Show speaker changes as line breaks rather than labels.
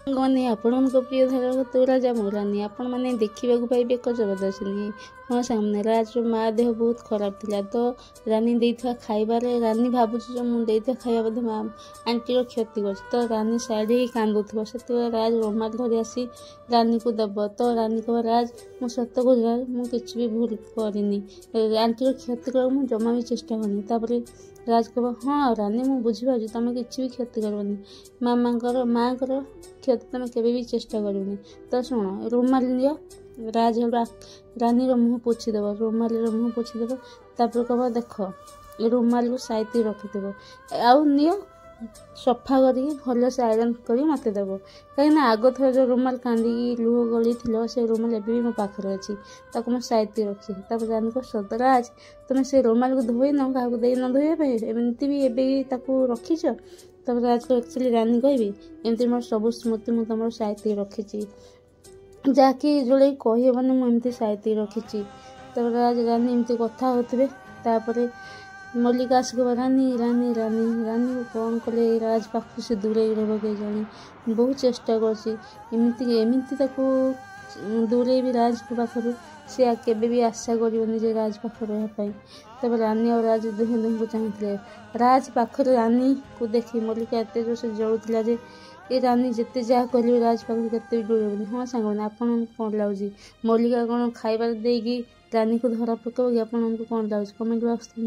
ମାନେ ଆପଣଙ୍କ ପ୍ରିୟ ଧାରାବାହିକ ରାଜା ମୋ ରାନୀ ଆପଣ ମାନେ ଦେଖିବାକୁ ପାଇବେ ଏକ ଜବରଦସ୍ତ। ହଁ ସାମନେ ରାଜର ମା ଦେହ ବହୁତ ଖରାପ ଥିଲା ତ ରାନୀ ଦେଇଥିବା ଖାଇବାରେ ରାନୀ ଭାବୁଛି ଯେ ମୁଁ ଦେଇଥିବା ଖାଇବା ବୋଧେ ମା ଆଣ୍ଟିର କ୍ଷତି କରୁଛି। ତ ରାନୀ ସାଇଡ୍ ହେଇ କାନ୍ଦୁଥିବ, ସେତେବେଳେ ରାଜ ରୁମାଲ ଧରି ଆସି ରାନୀକୁ ଦେବ। ତ ରାନୀ କହିବ ରାଜ ମୁଁ ସତ କହୁଛି ରାଜ ମୁଁ କିଛି ବି ଭୁଲ କରିନି, ଆଣ୍ଟିର କ୍ଷତି କରିବାକୁ ମୁଁ ଜମା ବି ଚେଷ୍ଟା କରିନି। ତାପରେ ରାଜ କହିବ ହଁ ରାନୀ ମୁଁ ବୁଝିପାରୁଛି ତମେ କିଛି ବି କ୍ଷତି କରିବନି, ମାଙ୍କର କ୍ଷତି ତମେ କେବେ ବି ଚେଷ୍ଟା କରିବନି। ତ ଶୁଣ ରୁମାଲ ନିଅ, ରାଜ ରାନୀର ମୁହଁ ପୋଛିଦେବ, ରୁମାଲର ମୁହଁ ପୋଛିଦେବ। ତାପରେ କହିବ ଦେଖ ଏ ରୁମାଲକୁ ସାଇତି ରଖିଥିବ, ଆଉ ନିଅ ସଫା କରିକି ଭଲସେ ଆଇରନ୍ କରି ମୋତେ ଦେବ। କାହିଁକିନା ଆଗଥର ଯେଉଁ ରୁମାଲ କାନ୍ଦିକି ଲୁହ ଗଳିଥିଲ ସେ ରୁମାଲ ଏବେ ବି ମୋ ପାଖରେ ଅଛି, ତାକୁ ମୁଁ ସାଇତି ରଖିଛି। ତାପରେ ରାନୀ କହିବ ସତ ରାଜ ତମେ ସେ ରୁମାଲକୁ ଧୋଇନ, କାହାକୁ ଦେଇନ ଧୋଇବା ପାଇଁ, ଏମିତି ବି ଏବେ ବି ତାକୁ ରଖିଛ। ତାପରେ ରାଜକୁ ଆକ୍ଚୁଆଲି ରାନୀ କହିବି ଏମିତି ମୋର ସବୁ ସ୍ମୃତି ମୁଁ ତମର ସାଇତି ରଖିଛି, ଯାହାକି ଯୋଉଟାକି କହିହେବନି ମୁଁ ଏମିତି ସାଇତି ରଖିଛି। ତାପରେ ରାନୀ ଏମିତି କଥା ହେଉଥିବେ। ତାପରେ ମଲ୍ଲିକା ଆସିବ ରାନୀ ରାନୀ ରାନୀ ରାନୀକୁ କ'ଣ କଲେ ରାଜ ପାଖରୁ ସେ ଦୂରେଇ ରହିବ କେଜାଣି, ବହୁତ ଚେଷ୍ଟା କରୁଛି ଏମିତି ତାକୁ ଦୂରେଇବି ରାଜଙ୍କ ପାଖରୁ, ସେ କେବେ ବି ଆଶା କରିବନି ଯେ ରାଜ ପାଖରେ ରହିବା ପାଇଁ। ତାପରେ ରାନୀ ଆଉ ରାଜ ଦୁହେଁ ଦୁହିଁଙ୍କୁ ଚାହୁଁଥିଲେ। ରାଜ ପାଖରେ ରାନୀକୁ ଦେଖି ମଲ୍ଲିକା ଏତେ ଜୋରସେ ଜଳୁଥିଲା ଯେ ଏ ରାନୀ ଯେତେ ଯାହା କରିବେ ରାଜ ପାଖରୁ କେତେ ବି ଦୂରେଇବନି। ହଁ ସାଙ୍ଗମାନେ ଆପଣଙ୍କୁ କ'ଣ ଲାଗୁଛି ମଲ୍ଲିକା କ'ଣ ଖାଇବାରେ ଦେଇକି ରାନୀକୁ ଧରା ପକାଇବ କି? ଆପଣଙ୍କୁ କ'ଣ ଲାଗୁଛି କମେଣ୍ଟ ବକ୍ସରେ